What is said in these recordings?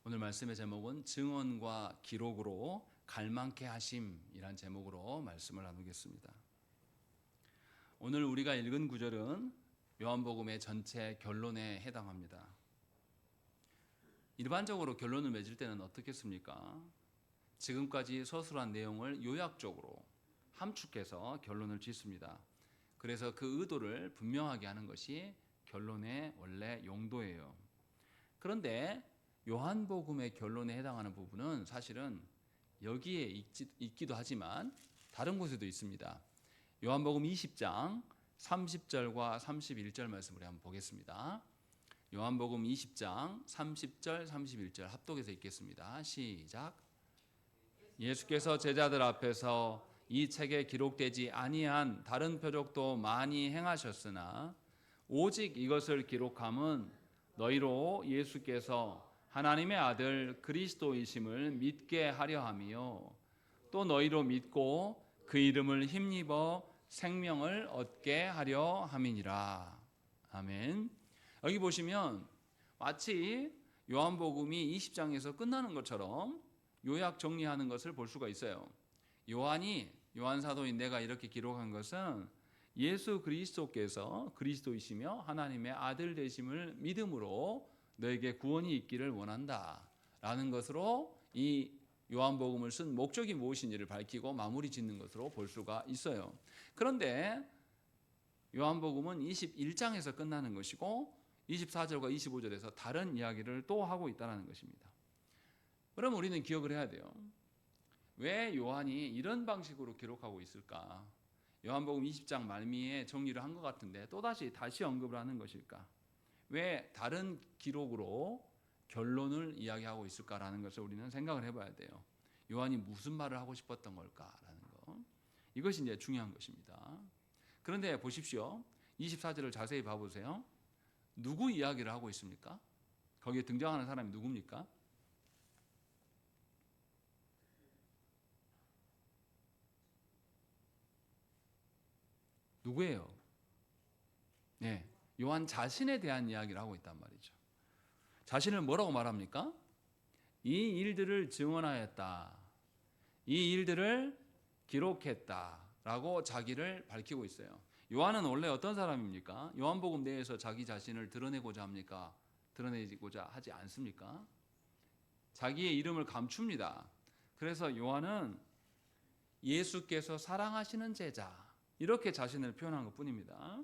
오늘 말씀의 제목은 증언과 기록으로 갈망케 하심이란 제목으로 말씀을 나누겠습니다. 오늘 우리가 읽은 구절은 요한복음의 전체 결론에 해당합니다. 일반적으로 결론을 맺을 때는 어떻겠습니까? 지금까지 서술한 내용을 요약적으로 함축해서 결론을 짓습니다. 그래서 그 의도를 분명하게 하는 것이 결론의 원래 용도예요. 그런데 요한복음의 결론에 해당하는 부분은 사실은 여기에 있기도 하지만 다른 곳에도 있습니다. 요한복음 20장 30절과 31절 말씀을 한번 보겠습니다. 요한복음 20장 30절 31절 합독해서 읽겠습니다. 시작. 예수께서 제자들 앞에서 이 책에 기록되지 아니한 다른 표적도 많이 행하셨으나 오직 이것을 기록함은 너희로 예수께서 하나님의 아들 그리스도이심을 믿게 하려 함이요 또 너희로 믿고 그 이름을 힘입어 생명을 얻게 하려 함이니라. 아멘. 여기 보시면 마치 요한복음이 20장에서 끝나는 것처럼 요약 정리하는 것을 볼 수가 있어요. 요한 사도인 내가 이렇게 기록한 것은 예수 그리스도께서 그리스도이시며 하나님의 아들 되심을 믿음으로 너에게 구원이 있기를 원한다 라는 것으로 이 요한복음을 쓴 목적이 무엇인지를 밝히고 마무리 짓는 것으로 볼 수가 있어요. 그런데 요한복음은 21장에서 끝나는 것이고 24절과 25절에서 다른 이야기를 또 하고 있다는 것입니다. 그럼 우리는 기억을 해야 돼요. 왜 요한이 이런 방식으로 기록하고 있을까? 요한복음 20장 말미에 정리를 한 것 같은데 또다시 언급을 하는 것일까? 왜 다른 기록으로 결론을 이야기하고 있을까라는 것을 우리는 생각을 해봐야 돼요. 요한이 무슨 말을 하고 싶었던 걸까라는 거. 이것이 이제 중요한 것입니다. 그런데 보십시오. 24절을 자세히 봐보세요. 누구 이야기를 하고 있습니까? 거기에 등장하는 사람이 누굽니까? 누구예요? 네, 요한 자신에 대한 이야기를 하고 있단 말이죠. 자신을 뭐라고 말합니까? 이 일들을 증언하였다. 이 일들을 기록했다라고 자기를 밝히고 있어요. 요한은 원래 어떤 사람입니까? 요한복음 내에서 자기 자신을 드러내고자 합니까? 드러내고자 하지 않습니까? 자기의 이름을 감춥니다. 그래서 요한은 예수께서 사랑하시는 제자 이렇게 자신을 표현한 것뿐입니다.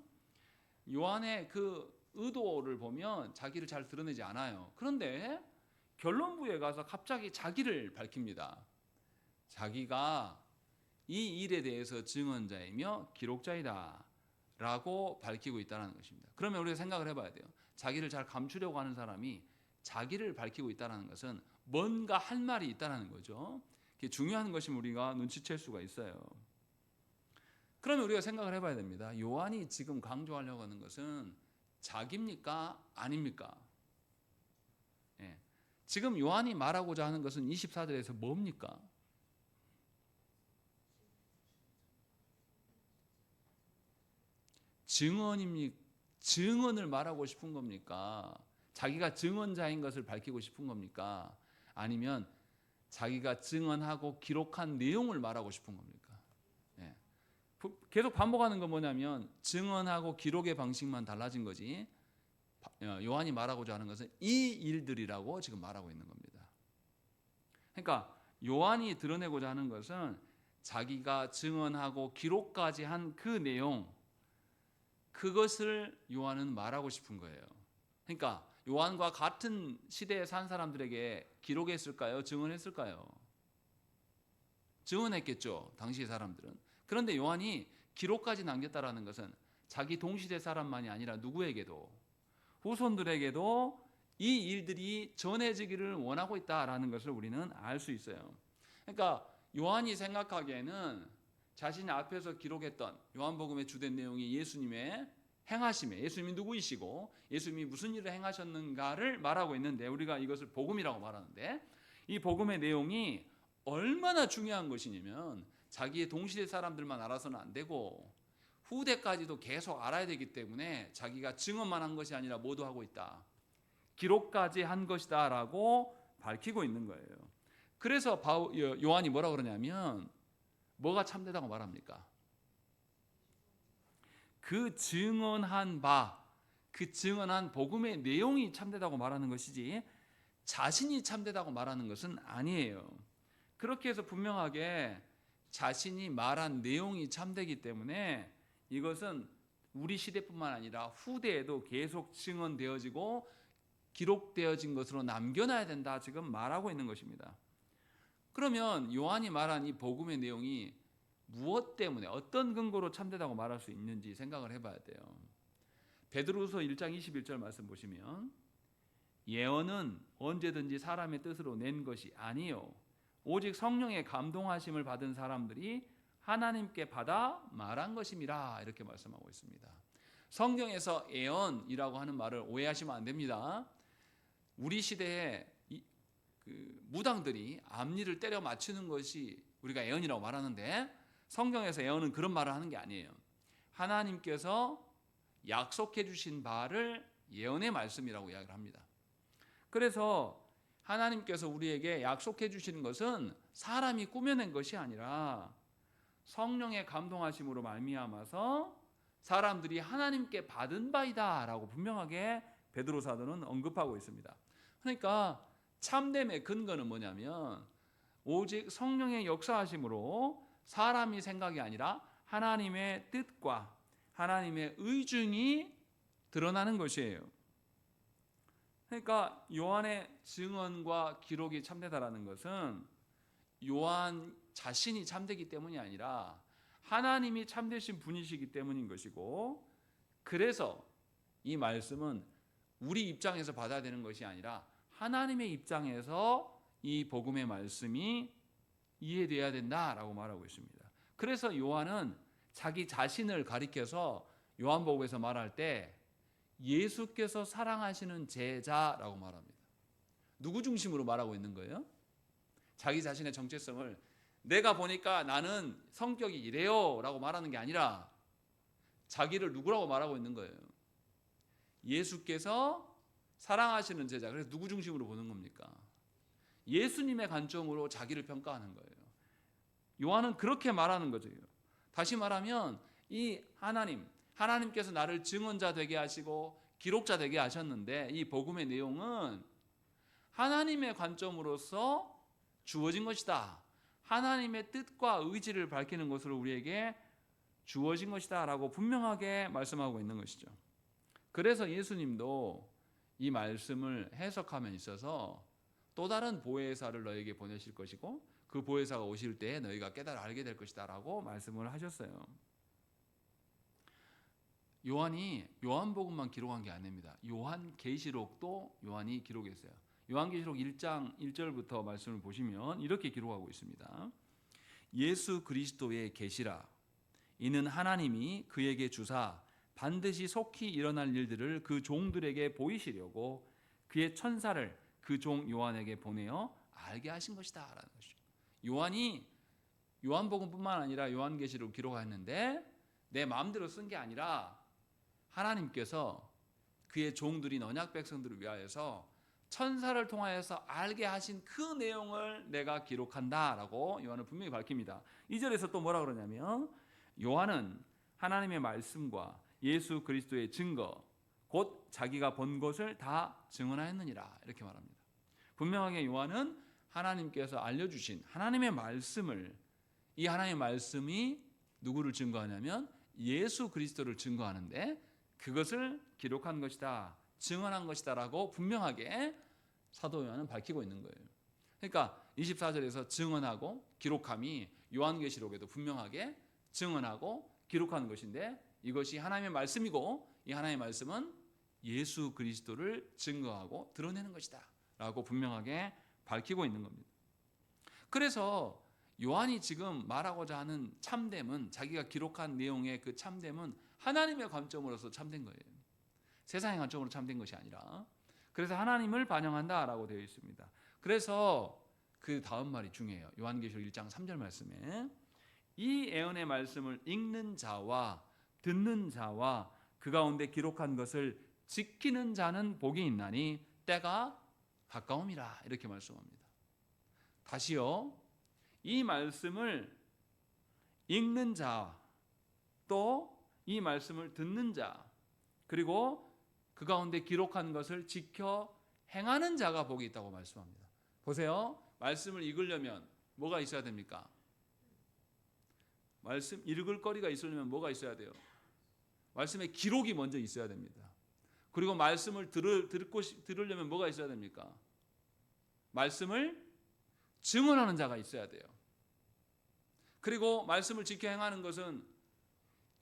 요한의 그 의도를 보면 자기를 잘 드러내지 않아요. 그런데 결론부에 가서 갑자기 자기를 밝힙니다. 자기가 이 일에 대해서 증언자이며 기록자이다 라고 밝히고 있다는 것입니다. 그러면 우리가 생각을 해봐야 돼요. 자기를 잘 감추려고 하는 사람이 자기를 밝히고 있다는 것은 뭔가 할 말이 있다는 거죠. 그게 중요한 것이면 우리가 눈치챌 수가 있어요. 그러면 우리가 생각을 해봐야 됩니다. 요한이 지금 강조하려고 하는 것은 자기입니까? 아닙니까? 예. 지금 요한이 말하고자 하는 것은 24절에서 뭡니까? 증언을 말하고 싶은 겁니까? 자기가 증언자인 것을 밝히고 싶은 겁니까? 아니면 자기가 증언하고 기록한 내용을 말하고 싶은 겁니까? 예. 계속 반복하는 건 뭐냐면 증언하고 기록의 방식만 달라진 거지 요한이 말하고자 하는 것은 이 일들이라고 지금 말하고 있는 겁니다. 그러니까 요한이 드러내고자 하는 것은 자기가 증언하고 기록까지 한 그 내용 그것을 요한은 말하고 싶은 거예요. 그러니까 요한과 같은 시대에 산 사람들에게 기록했을까요? 증언했을까요? 증언했겠죠. 당시 사람들은. 그런데 요한이 기록까지 남겼다라는 것은 자기 동시대 사람만이 아니라 누구에게도 후손들에게도 이 일들이 전해지기를 원하고 있다라는 것을 우리는 알 수 있어요. 그러니까 요한이 생각하기에는 자신이 앞에서 기록했던 요한복음의 주된 내용이 예수님의 행하심에 예수님이 누구이시고 예수님이 무슨 일을 행하셨는가를 말하고 있는데 우리가 이것을 복음이라고 말하는데 이 복음의 내용이 얼마나 중요한 것이냐면 자기의 동시대 사람들만 알아서는 안 되고 후대까지도 계속 알아야 되기 때문에 자기가 증언만 한 것이 아니라 모두 하고 있다. 기록까지 한 것이다 라고 밝히고 있는 거예요. 그래서 요한이 뭐라고 그러냐면 뭐가 참되다고 말합니까? 그 증언한 복음의 내용이 참되다고 말하는 것이지 자신이 참되다고 말하는 것은 아니에요. 그렇게 해서 분명하게 자신이 말한 내용이 참되기 때문에 이것은 우리 시대뿐만 아니라 후대에도 계속 증언되어지고 기록되어진 것으로 남겨놔야 된다 지금 말하고 있는 것입니다. 그러면 요한이 말한 이 복음의 내용이 무엇 때문에 어떤 근거로 참되다고 말할 수 있는지 생각을 해봐야 돼요. 베드로후서 1장 21절 말씀 보시면 예언은 언제든지 사람의 뜻으로 낸 것이 아니요 오직 성령의 감동하심을 받은 사람들이 하나님께 받아 말한 것임이라 이렇게 말씀하고 있습니다. 성경에서 예언이라고 하는 말을 오해하시면 안 됩니다. 우리 시대에 무당들이 앞니를 때려 맞추는 것이 우리가 예언이라고 말하는데 성경에서 예언은 그런 말을 하는 게 아니에요. 하나님께서 약속해 주신 바를 예언의 말씀이라고 이야기를 합니다. 그래서 하나님께서 우리에게 약속해 주시는 것은 사람이 꾸며낸 것이 아니라 성령의 감동하심으로 말미암아서 사람들이 하나님께 받은 바이다라고 분명하게 베드로 사도는 언급하고 있습니다. 그러니까 참됨의 근거는 뭐냐면 오직 성령의 역사하심으로 사람이 생각이 아니라 하나님의 뜻과 하나님의 의중이 드러나는 것이에요. 그러니까 요한의 증언과 기록이 참되다라는 것은 요한 자신이 참되기 때문이 아니라 하나님이 참되신 분이시기 때문인 것이고, 그래서 이 말씀은 우리 입장에서 받아야 되는 것이 아니라 하나님의 입장에서 이 복음의 말씀이 이해되어야 된다라고 말하고 있습니다. 그래서 요한은 자기 자신을 가리켜서 요한복음에서 말할 때 예수께서 사랑하시는 제자라고 말합니다. 누구 중심으로 말하고 있는 거예요? 자기 자신의 정체성을 내가 보니까 나는 성격이 이래요 라고 말하는 게 아니라 자기를 누구라고 말하고 있는 거예요. 예수께서 사랑하시는 제자. 그래서 누구 중심으로 보는 겁니까? 예수님의 관점으로 자기를 평가하는 거예요. 요한은 그렇게 말하는 거죠. 다시 말하면 이 하나님께서 나를 증언자 되게 하시고 기록자 되게 하셨는데 이 복음의 내용은 하나님의 관점으로서 주어진 것이다. 하나님의 뜻과 의지를 밝히는 것으로 우리에게 주어진 것이다 라고 분명하게 말씀하고 있는 것이죠. 그래서 예수님도 이 말씀을 해석함에 있어서 또 다른 보혜사를 너에게 보내실 것이고 그 보혜사가 오실 때에 너희가 깨달아 알게 될 것이다 라고 말씀을 하셨어요. 요한이 요한복음만 기록한 게 아닙니다. 요한계시록도 요한이 기록했어요. 요한계시록 1장 1절부터 말씀을 보시면 이렇게 기록하고 있습니다. 예수 그리스도의 계시라. 이는 하나님이 그에게 주사 반드시 속히 일어날 일들을 그 종들에게 보이시려고 그의 천사를 그 종 요한에게 보내어 알게 하신 것이다 라는 것이죠. 요한이 요한복음뿐만 아니라 요한계시록을 기록했는데 내 마음대로 쓴 게 아니라 하나님께서 그의 종들인 언약 백성들을 위하여서 천사를 통하여서 알게 하신 그 내용을 내가 기록한다라고 요한은 분명히 밝힙니다. 2절에서 또 뭐라 그러냐면 요한은 하나님의 말씀과 예수 그리스도의 증거 곧 자기가 본 것을 다 증언하였느니라 이렇게 말합니다. 분명하게 요한은 하나님께서 알려주신 하나님의 말씀을, 이 하나님의 말씀이 누구를 증거하냐면 예수 그리스도를 증거하는데 그것을 기록한 것이다, 증언한 것이다 라고 분명하게 사도 요한은 밝히고 있는 거예요. 그러니까 24절에서 증언하고 기록함이 요한계시록에도 분명하게 증언하고 기록하는 것인데 이것이 하나님의 말씀이고 이 하나님의 말씀은 예수 그리스도를 증거하고 드러내는 것이다 라고 분명하게 밝히고 있는 겁니다. 그래서 요한이 지금 말하고자 하는 참됨은, 자기가 기록한 내용의 그 참됨은 하나님의 관점으로서 참된 거예요. 세상의 관점으로 참된 것이 아니라. 그래서 하나님을 반영한다라고 되어 있습니다. 그래서 그 다음 말이 중요해요. 요한계시록 1장 3절 말씀에 이 예언의 말씀을 읽는 자와 듣는 자와 그 가운데 기록한 것을 지키는 자는 복이 있나니 때가 가까움이라 이렇게 말씀합니다. 다시요. 이 말씀을 읽는 자, 또 이 말씀을 듣는 자, 그리고 그 가운데 기록한 것을 지켜 행하는 자가 복이 있다고 말씀합니다. 보세요. 말씀을 읽으려면 뭐가 있어야 됩니까? 말씀 읽을 거리가 있으려면 뭐가 있어야 돼요? 말씀의 기록이 먼저 있어야 됩니다. 그리고 말씀을 들으려면 뭐가 있어야 됩니까? 말씀을 증언하는 자가 있어야 돼요. 그리고 말씀을 지켜 행하는 것은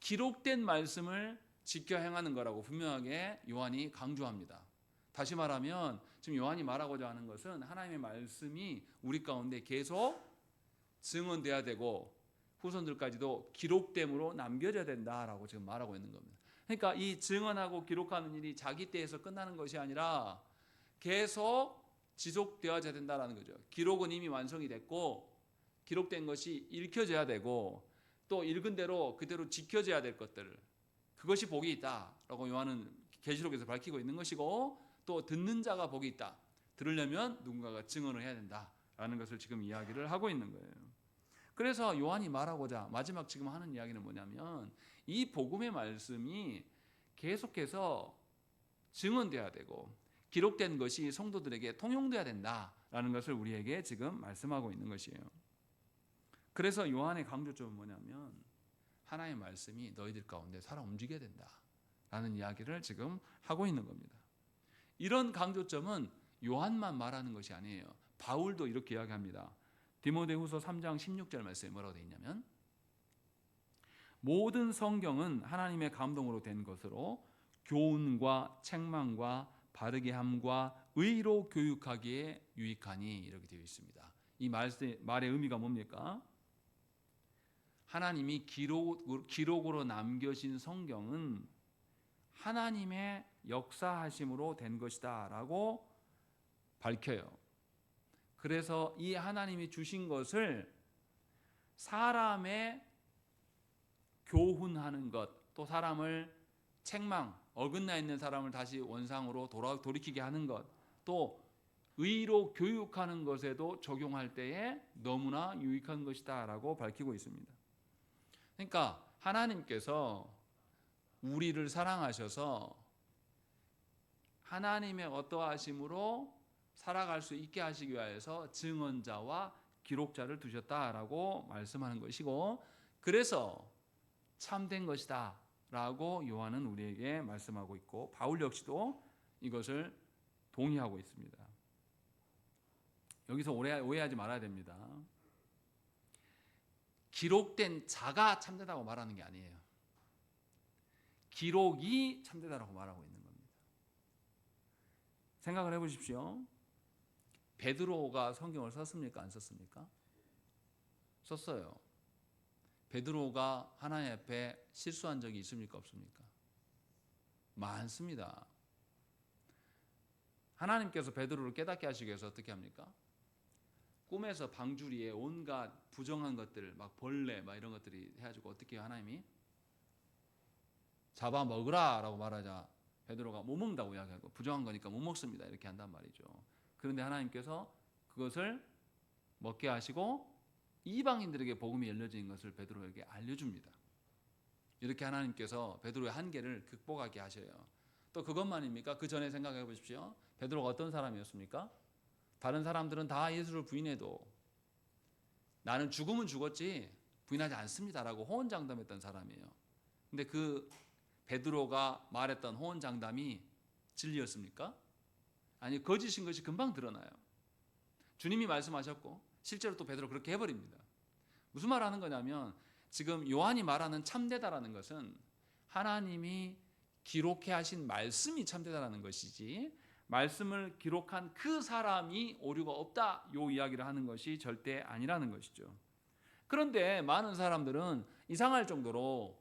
기록된 말씀을 지켜 행하는 거라고 분명하게 요한이 강조합니다. 다시 말하면 지금 요한이 말하고자 하는 것은 하나님의 말씀이 우리 가운데 계속 증언돼야 되고 후손들까지도 기록됨으로 남겨져야 된다라고 지금 말하고 있는 겁니다. 그러니까 이 증언하고 기록하는 일이 자기 때에서 끝나는 것이 아니라 계속 지속되어야 된다라는 거죠. 기록은 이미 완성이 됐고 기록된 것이 읽혀져야 되고 또 읽은 대로 그대로 지켜져야 될 것들, 그것이 복이 있다라고 요한은 계시록에서 밝히고 있는 것이고, 또 듣는 자가 복이 있다. 들으려면 누군가가 증언을 해야 된다라는 것을 지금 이야기를 하고 있는 거예요. 그래서 요한이 말하고자 마지막 지금 하는 이야기는 뭐냐면 이 복음의 말씀이 계속해서 증언돼야 되고 기록된 것이 성도들에게 통용돼야 된다라는 것을 우리에게 지금 말씀하고 있는 것이에요. 그래서 요한의 강조점은 뭐냐면 하나님의 말씀이 너희들 가운데 살아 움직여야 된다라는 이야기를 지금 하고 있는 겁니다. 이런 강조점은 요한만 말하는 것이 아니에요. 바울도 이렇게 이야기합니다. 디모데후서 3장 16절 말씀에 뭐라고 되어 있냐면 모든 성경은 하나님의 감동으로 된 것으로 교훈과 책망과 바르게 함과 의로 교육하기에 유익하니 이렇게 되어 있습니다. 이 말의 의미가 뭡니까? 하나님이 기록으로 남겨진 성경은 하나님의 역사하심으로 된 것이다 라고 밝혀요. 그래서 이 하나님이 주신 것을 사람의 교훈하는 것, 또 사람을 책망, 어긋나 있는 사람을 다시 원상으로 돌이키게 하는 것, 또 의로 교육하는 것에도 적용할 때에 너무나 유익한 것이다 라고 밝히고 있습니다. 그러니까 하나님께서 우리를 사랑하셔서 하나님의 어떠하심으로 살아갈 수 있게 하시기 위해서 증언자와 기록자를 두셨다라고 말씀하는 것이고, 그래서 참된 것이다 라고 요한은 우리에게 말씀하고 있고 바울 역시도 이것을 동의하고 있습니다. 여기서 오해하지 말아야 됩니다. 기록된 자가 참되다고 말하는 게 아니에요. 기록이 참되다라고 말하고 있는 겁니다. 생각을 해보십시오. 베드로가 성경을 썼습니까? 안 썼습니까? 썼어요. 베드로가 하나님 앞에 실수한 적이 있습니까? 없습니까? 많습니다. 하나님께서 베드로를 깨닫게 하시기 위해서 어떻게 합니까? 꿈에서 방주리에 온갖 부정한 것들, 막 벌레, 막 이런 것들이 해가지고 어떻게 해요? 하나님이 잡아 먹으라라고 말하자 베드로가 못 먹는다고 이야기하고 부정한 거니까 못 먹습니다 이렇게 한단 말이죠. 그런데 하나님께서 그것을 먹게 하시고 이방인들에게 복음이 열려진 것을 베드로에게 알려줍니다. 이렇게 하나님께서 베드로의 한계를 극복하게 하셔요. 또 그것만입니까? 그 전에 생각해 보십시오. 베드로가 어떤 사람이었습니까? 다른 사람들은 다 예수를 부인해도 나는 죽으면 죽었지 부인하지 않습니다라고 호언장담했던 사람이에요. 근데 그 베드로가 말했던 호언장담이 진리였습니까? 아니, 거짓인 것이 금방 드러나요. 주님이 말씀하셨고 실제로 또 베드로 그렇게 해버립니다. 무슨 말 하는 거냐면 지금 요한이 말하는 참되다라는 것은 하나님이 기록해 하신 말씀이 참되다라는 것이지 말씀을 기록한 그 사람이 오류가 없다 요 이야기를 하는 것이 절대 아니라는 것이죠. 그런데 많은 사람들은 이상할 정도로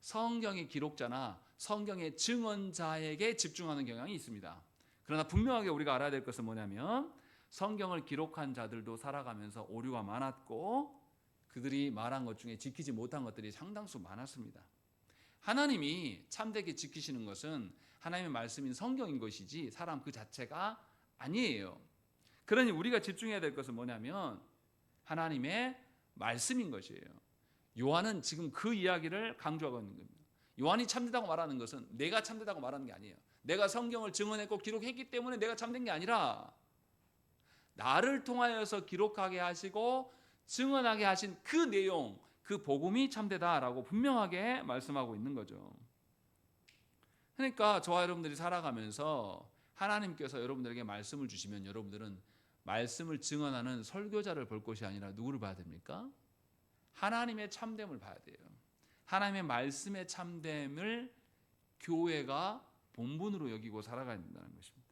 성경의 기록자나 성경의 증언자에게 집중하는 경향이 있습니다. 그러나 분명하게 우리가 알아야 될 것은 뭐냐면 성경을 기록한 자들도 살아가면서 오류가 많았고 그들이 말한 것 중에 지키지 못한 것들이 상당수 많았습니다. 하나님이 참되게 지키시는 것은 하나님의 말씀인 성경인 것이지 사람 그 자체가 아니에요. 그러니 우리가 집중해야 될 것은 뭐냐면 하나님의 말씀인 것이에요. 요한은 지금 그 이야기를 강조하고 있는 겁니다. 요한이 참되다고 말하는 것은 내가 참되다고 말하는 게 아니에요. 내가 성경을 증언했고 기록했기 때문에 내가 참된 게 아니라 나를 통하여서 기록하게 하시고 증언하게 하신 그 내용, 그 복음이 참되다라고 분명하게 말씀하고 있는 거죠. 그러니까 저와 여러분들이 살아가면서 하나님께서 여러분들에게 말씀을 주시면 여러분들은 말씀을 증언하는 설교자를 볼 것이 아니라 누구를 봐야 됩니까? 하나님의 참됨을 봐야 돼요. 하나님의 말씀의 참됨을 교회가 본분으로 여기고 살아가야 된다는 것입니다.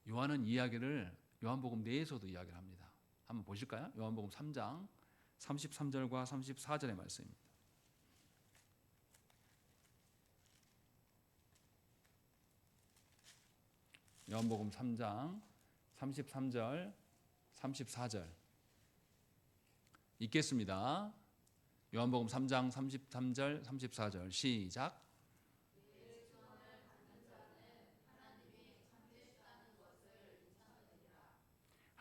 요한은 이야기를 요한복음 내에서도 이야기를 합니다. 한번 보실까요? 요한복음 3장 33절과 34절의 말씀입니다. 요한복음 3장 33절 34절 읽겠습니다. 요한복음 3장 33절 34절 시작.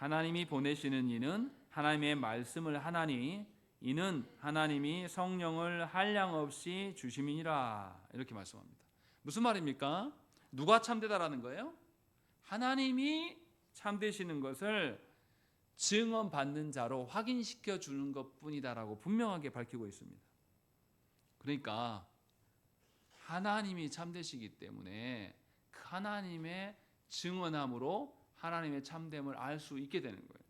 하나님이 보내시는 이는 하나님의 말씀을 하나니 이는 하나님이 성령을 한량없이 주심이니라. 이렇게 말씀합니다. 무슨 말입니까? 누가 참되다라는 거예요? 하나님이 참되시는 것을 증언받는 자로 확인시켜 주는 것뿐이다라고 분명하게 밝히고 있습니다. 그러니까 하나님이 참되시기 때문에 그 하나님의 증언함으로 하나님의 참됨을 알 수 있게 되는 거예요.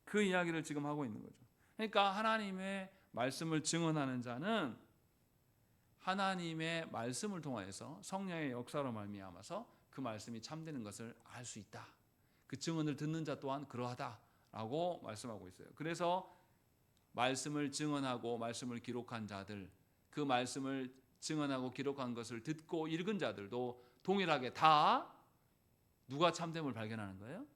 그 이야기를 지금 하고 있는 거죠. 그러니까 하나님의 말씀을 증언하는 자는 하나님의 말씀을 통하여서 성령의 역사로 말미암아서 그 말씀이 참되는 것을 알 수 있다. 그 증언을 듣는 자 또한 그러하다라고 말씀하고 있어요. 그래서 말씀을 증언하고 말씀을 기록한 자들, 그 말씀을 증언하고 기록한 것을 듣고 읽은 자들도 동일하게 다 누가 참됨을 발견하는 거예요?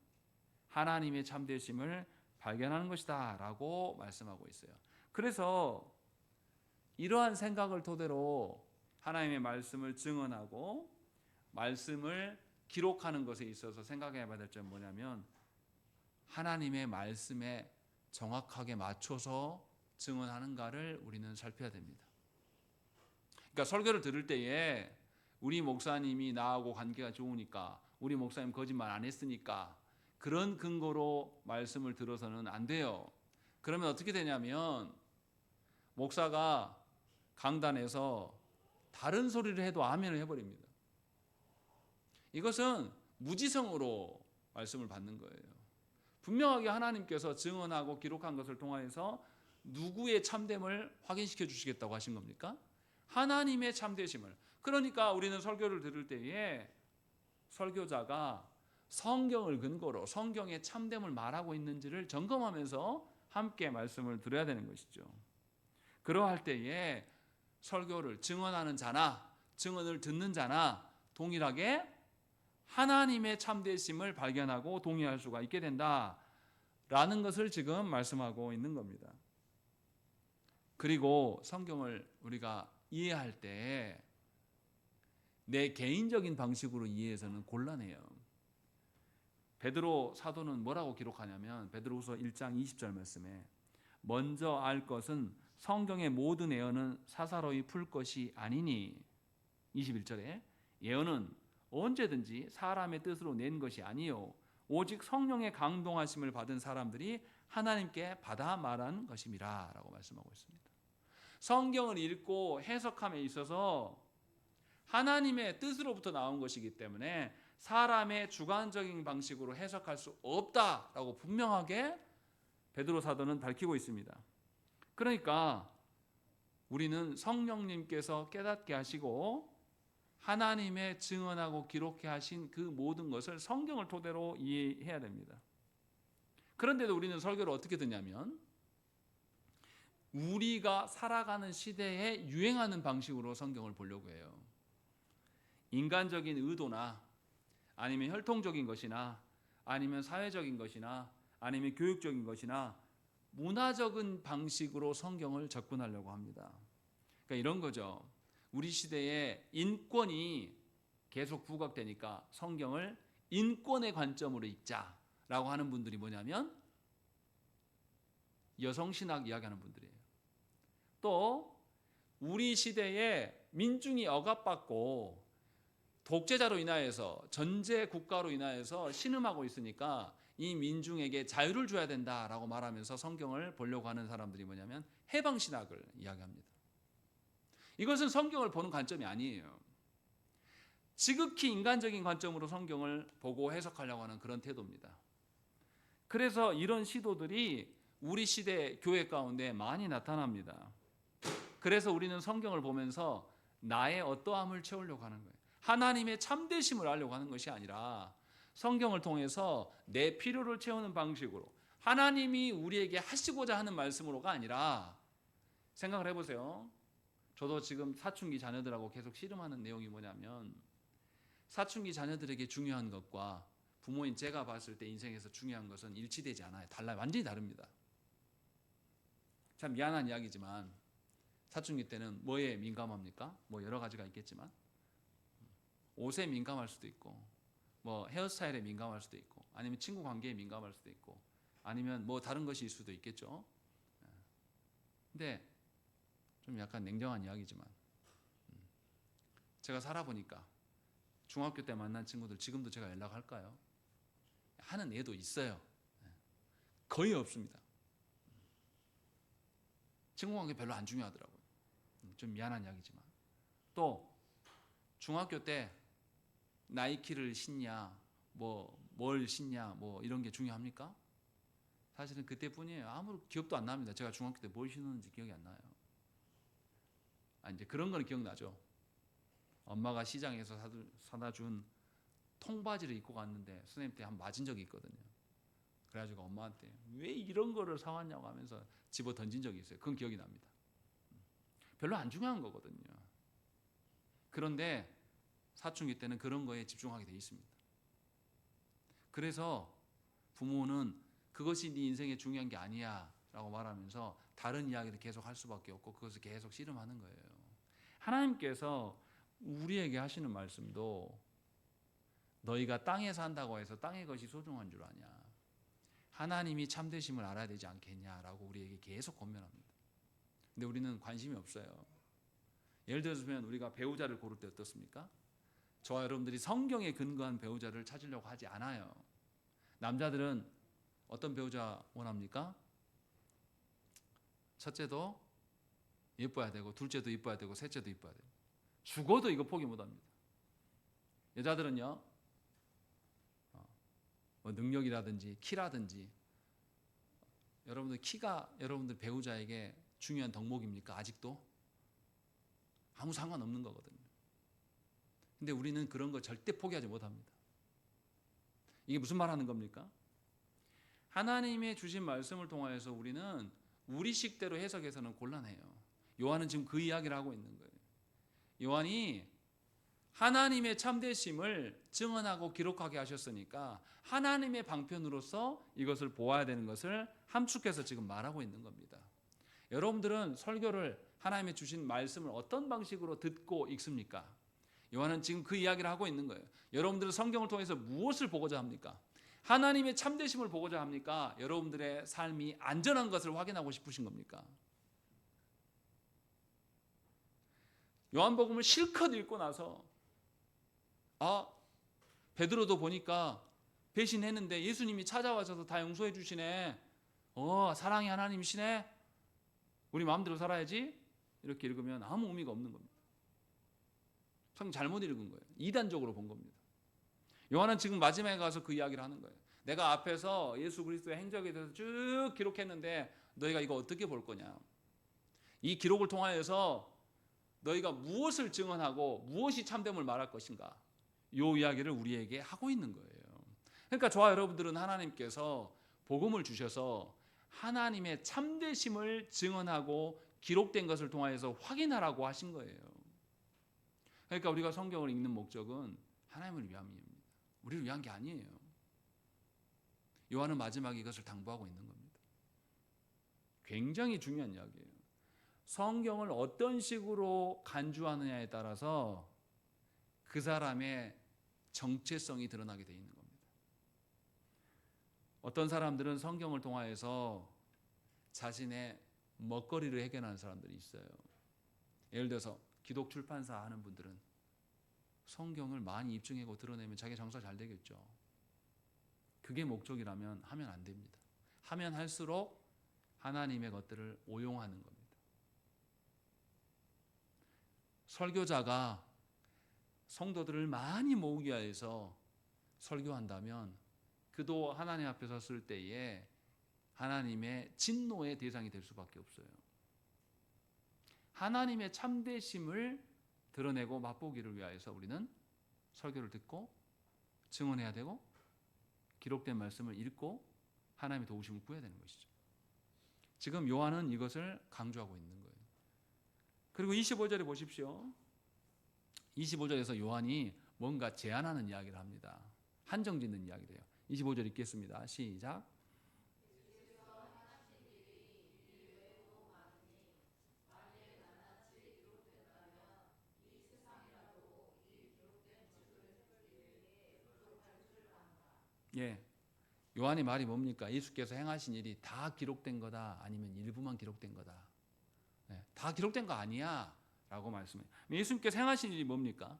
하나님의 참되심을 발견하는 것이다 라고 말씀하고 있어요. 그래서 이러한 생각을 토대로 하나님의 말씀을 증언하고 말씀을 기록하는 것에 있어서 생각해 봐야 될 점은 뭐냐면 하나님의 말씀에 정확하게 맞춰서 증언하는가를 우리는 살펴야 됩니다. 그러니까 설교를 들을 때에 우리 목사님이 나하고 관계가 좋으니까, 우리 목사님 거짓말 안 했으니까 그런 근거로 말씀을 들어서는 안 돼요. 그러면 어떻게 되냐면 목사가 강단에서 다른 소리를 해도 아멘을 해버립니다. 이것은 무지성으로 말씀을 받는 거예요. 분명하게 하나님께서 증언하고 기록한 것을 통하여서 누구의 참됨을 확인시켜 주시겠다고 하신 겁니까? 하나님의 참되심을. 그러니까 우리는 설교를 들을 때에 설교자가 성경을 근거로 성경의 참됨을 말하고 있는지를 점검하면서 함께 말씀을 들어야 되는 것이죠. 그러할 때에 설교를 증언하는 자나 증언을 듣는 자나 동일하게 하나님의 참되심을 발견하고 동의할 수가 있게 된다라는 것을 지금 말씀하고 있는 겁니다. 그리고 성경을 우리가 이해할 때 내 개인적인 방식으로 이해해서는 곤란해요. 베드로 사도는 뭐라고 기록하냐면 베드로후서 1장 20절 말씀에 먼저 알 것은 성경의 모든 예언은 사사로이 풀 것이 아니니 21절에 예언은 언제든지 사람의 뜻으로 낸 것이 아니요 오직 성령의 강동하심을 받은 사람들이 하나님께 받아 말한 것임이라 라고 말씀하고 있습니다. 성경을 읽고 해석함에 있어서 하나님의 뜻으로부터 나온 것이기 때문에 사람의 주관적인 방식으로 해석할 수 없다라고 분명하게 베드로 사도는 밝히고 있습니다. 그러니까 우리는 성령님께서 깨닫게 하시고 하나님의 증언하고 기록해 하신 그 모든 것을 성경을 토대로 이해해야 됩니다. 그런데도 우리는 설교를 어떻게 듣냐면 우리가 살아가는 시대에 유행하는 방식으로 성경을 보려고 해요. 인간적인 의도나 아니면 혈통적인 것이나 아니면 사회적인 것이나 아니면 교육적인 것이나 문화적인 방식으로 성경을 접근하려고 합니다. 그러니까 이런 거죠. 우리 시대에 인권이 계속 부각되니까 성경을 인권의 관점으로 읽자라고 하는 분들이 뭐냐면 여성신학 이야기하는 분들이에요. 또 우리 시대에 민중이 억압받고 독재자로 인하여서 전제 국가로 인하여서 신음하고 있으니까 이 민중에게 자유를 줘야 된다라고 말하면서 성경을 보려고 하는 사람들이 뭐냐면 해방신학을 이야기합니다. 이것은 성경을 보는 관점이 아니에요. 지극히 인간적인 관점으로 성경을 보고 해석하려고 하는 그런 태도입니다. 그래서 이런 시도들이 우리 시대 교회 가운데 많이 나타납니다. 그래서 우리는 성경을 보면서 나의 어떠함을 채우려고 하는 거예요. 하나님의 참되심을 알려고 하는 것이 아니라 성경을 통해서 내 필요를 채우는 방식으로 하나님이 우리에게 하시고자 하는 말씀으로가 아니라, 생각을 해보세요. 저도 지금 사춘기 자녀들하고 계속 씨름하는 내용이 뭐냐면, 사춘기 자녀들에게 중요한 것과 부모인 제가 봤을 때 인생에서 중요한 것은 일치되지 않아요. 달라요. 완전히 다릅니다. 참 미안한 이야기지만 사춘기 때는 뭐에 민감합니까? 뭐 여러 가지가 있겠지만 옷에 민감할 수도 있고, 뭐 헤어스타일에 민감할 수도 있고, 아니면 친구 관계에 민감할 수도 있고, 아니면 뭐 다른 것일 수도 있겠죠. 근데 좀 약간 냉정한 이야기지만 제가 살아보니까 중학교 때 만난 친구들 지금도 제가 연락할까요? 하는 애도 있어요. 거의 없습니다. 친구 관계 별로 안 중요하더라고요. 좀 미안한 이야기지만. 또 중학교 때 나이키를 신냐, 뭐 뭘 신냐, 뭐 이런 게 중요합니까? 사실은 그때뿐이에요. 아무 기억도 안 납니다. 제가 중학교 때 뭘 신었는지 기억이 안 나요. 이제 그런 건 기억나죠. 엄마가 시장에서 사다 준 통바지를 입고 갔는데 선생님한테 한 맞은 적이 있거든요. 그래가지고 엄마한테 왜 이런 거를 사왔냐고 하면서 집어 던진 적이 있어요. 그건 기억이 납니다. 별로 안 중요한 거거든요. 그런데 사춘기 때는 그런 거에 집중하게 돼 있습니다. 그래서 부모는 그것이 네 인생에 중요한 게 아니야 라고 말하면서 다른 이야기를 계속 할 수밖에 없고 그것을 계속 씨름하는 거예요. 하나님께서 우리에게 하시는 말씀도 너희가 땅에 산다고 해서 땅의 것이 소중한 줄 아냐, 하나님이 참되심을 알아야 되지 않겠냐라고 우리에게 계속 권면합니다. 근데 우리는 관심이 없어요. 예를 들어서 우리가 배우자를 고를 때 어떻습니까? 저와 여러분들이 성경에 근거한 배우자를 찾으려고 하지 않아요. 남자들은 어떤 배우자 원합니까? 첫째도 예뻐야 되고, 둘째도 예뻐야 되고, 셋째도 예뻐야 되고, 죽어도 이거 포기 못합니다. 여자들은요, 뭐 능력이라든지 키라든지, 여러분들 키가 여러분들 배우자에게 중요한 덕목입니까? 아직도? 아무 상관없는 거거든요. 근데 우리는 그런 거 절대 포기하지 못합니다. 이게 무슨 말 하는 겁니까? 하나님의 주신 말씀을 통하여서 우리는 우리식대로 해석해서는 곤란해요. 요한은 지금 그 이야기를 하고 있는 거예요. 요한이 하나님의 참되심을 증언하고 기록하게 하셨으니까 하나님의 방편으로서 이것을 보아야 되는 것을 함축해서 지금 말하고 있는 겁니다. 여러분들은 설교를, 하나님의 주신 말씀을 어떤 방식으로 듣고 읽습니까? 요한은 지금 그 이야기를 하고 있는 거예요. 여러분들은 성경을 통해서 무엇을 보고자 합니까? 하나님의 참되심을 보고자 합니까? 여러분들의 삶이 안전한 것을 확인하고 싶으신 겁니까? 요한복음을 실컷 읽고 나서 베드로도 보니까 배신했는데 예수님이 찾아와서 다 용서해 주시네. 사랑의 하나님이시네. 우리 마음대로 살아야지. 이렇게 읽으면 아무 의미가 없는 겁니다. 성경 잘못 읽은 거예요. 이단적으로 본 겁니다. 요한은 지금 마지막에 가서 그 이야기를 하는 거예요. 내가 앞에서 예수 그리스도의 행적에 대해서 쭉 기록했는데 너희가 이거 어떻게 볼 거냐. 이 기록을 통하여서 너희가 무엇을 증언하고 무엇이 참됨을 말할 것인가. 이 이야기를 우리에게 하고 있는 거예요. 그러니까 저와 여러분들은 하나님께서 복음을 주셔서 하나님의 참되심을 증언하고 기록된 것을 통하여서 확인하라고 하신 거예요. 그러니까 우리가 성경을 읽는 목적은 하나님을 위함입니다. 우리를 위한 게 아니에요. 요한은 마지막에 이것을 당부하고 있는 겁니다. 굉장히 중요한 이야기예요. 성경을 어떤 식으로 간주하느냐에 따라서 그 사람의 정체성이 드러나게 돼 있는 겁니다. 어떤 사람들은 성경을 통하여서 자신의 먹거리를 해결하는 사람들이 있어요. 예를 들어서 기독 출판사 하는 분들은 성경을 많이 입증하고 드러내면 자기 장사 잘 되겠죠. 그게 목적이라면 하면 안 됩니다. 하면 할수록 하나님의 것들을 오용하는 겁니다. 설교자가 성도들을 많이 모으기 위해서 설교한다면 그도 하나님 앞에 섰을 때에 하나님의 진노의 대상이 될 수밖에 없어요. 하나님의 참되심을 드러내고 맛보기를 위하여서 우리는 설교를 듣고 증언해야 되고 기록된 말씀을 읽고 하나님의 도우심을 구해야 되는 것이죠. 지금 요한은 이것을 강조하고 있는 거예요. 그리고 25절에 보십시오. 25절에서 요한이 뭔가 제안하는 이야기를 합니다. 한정짓는 이야기를 해요. 25절 읽겠습니다. 시작. 예, 요한의 말이 뭡니까? 예수께서 행하신 일이 다 기록된 거다, 아니면 일부만 기록된 거다. 다 기록된 거 아니야 라고 말씀해요. 예수님께서 행하신 일이 뭡니까?